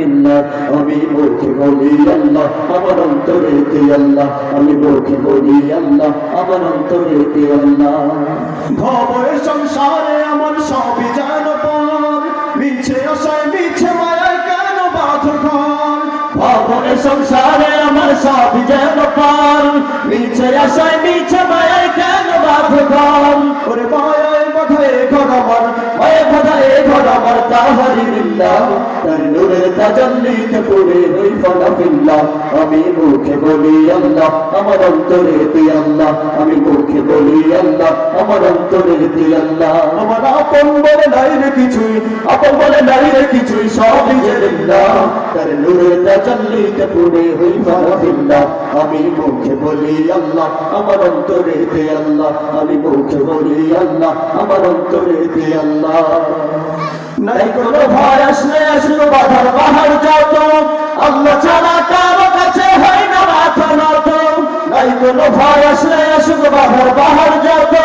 ফিল্লাহ আমি মুখে বলি আল্লাহ আমার অন্তরেতে আল্লাহ আমি মুখে বলি আল্লাহ আমার অন্তরেতে আল্লাহ ভবের সংসারে আমার সবই যেন পার মিছে আশায় মিছে মায়ায় কেন বাঁধো ঘর ভবের সংসারে আমার সবই যেন পার মিছে আশায় মিছে মায়ায় কেন বাঁধো ঘর ওরে মায়ায় বাঁধায় ঘর আমার মায়ে বাঁধায় ঘর আমার তাহারি বিল্লাহ তার নূরের তাজাল্লিতে পড়ে হই ফানা ফিল্লাহ আমি মুখে বলি আল্লাহ আমার অন্তরেতে আল্লাহ আমি মুখে বলি আল্লাহ আমার অন্তরেতে আল্লাহ আমার আপন বলে নাই রে কিছুই আপন বলে নাই রে কিছুই সবই যে লিল্লাহ তার নূরের তাজাল্লিতে পড়ে হই ফানা ফিল্লাহ আমি মুখে বলি আল্লাহ আমার অন্তরেতে আল্লাহ আমি মুখে বলি আল্লাহ আমার অন্তরেতে আল্লাহ নাই কোনো ভয় আসলে আসলো বাধার পাহাড় যত আল্লাহ ছাড়া কারো কাছে হয় না মাথা নত নাই কোনো ভয় আসলে আসলো বাধার পাহাড় যত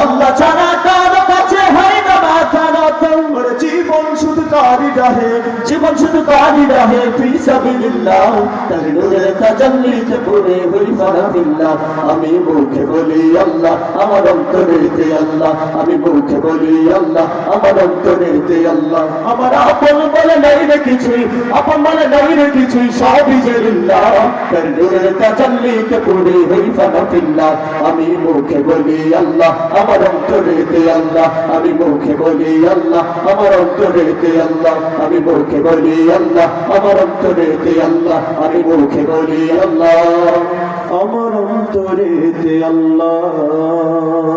আল্লাহ ছাড়া কারো কাছে হয় না মাথা নত ওরে জীবন শুধু তারই রাহে জীবন শুধু তারই রাহে ফি সাবিলিল্লাহ তার নূরের তাজাল্লিতে পড়ে হই ফানা ফিল্লাহ আমি মুখে বলি আল্লাহ আমার অন্তরেতে আল্লাহ আমি মুখে বলি আল্লাহ আমার অন্তরেতে আল্লাহ আমার আপন বলে নাই রে কিছুই আপন বলে নাই রে কিছুই সবই যে লিল্লাহ তার নূরের তাজাল্লিতে পড়ে হই ফানা ফিল্লাহ আমি মুখে বলি আল্লাহ আমার অন্তরেতে আল্লাহ আমি মুখে বলি আল্লাহ আমার অন্তরেতে আল্লাহ আমি মুখে বলি আল্লাহ আমার অন্তরেতে আল্লাহ আমি মুখে বলি আল্লাহ আমার অন্তরেতে আল্লাহ।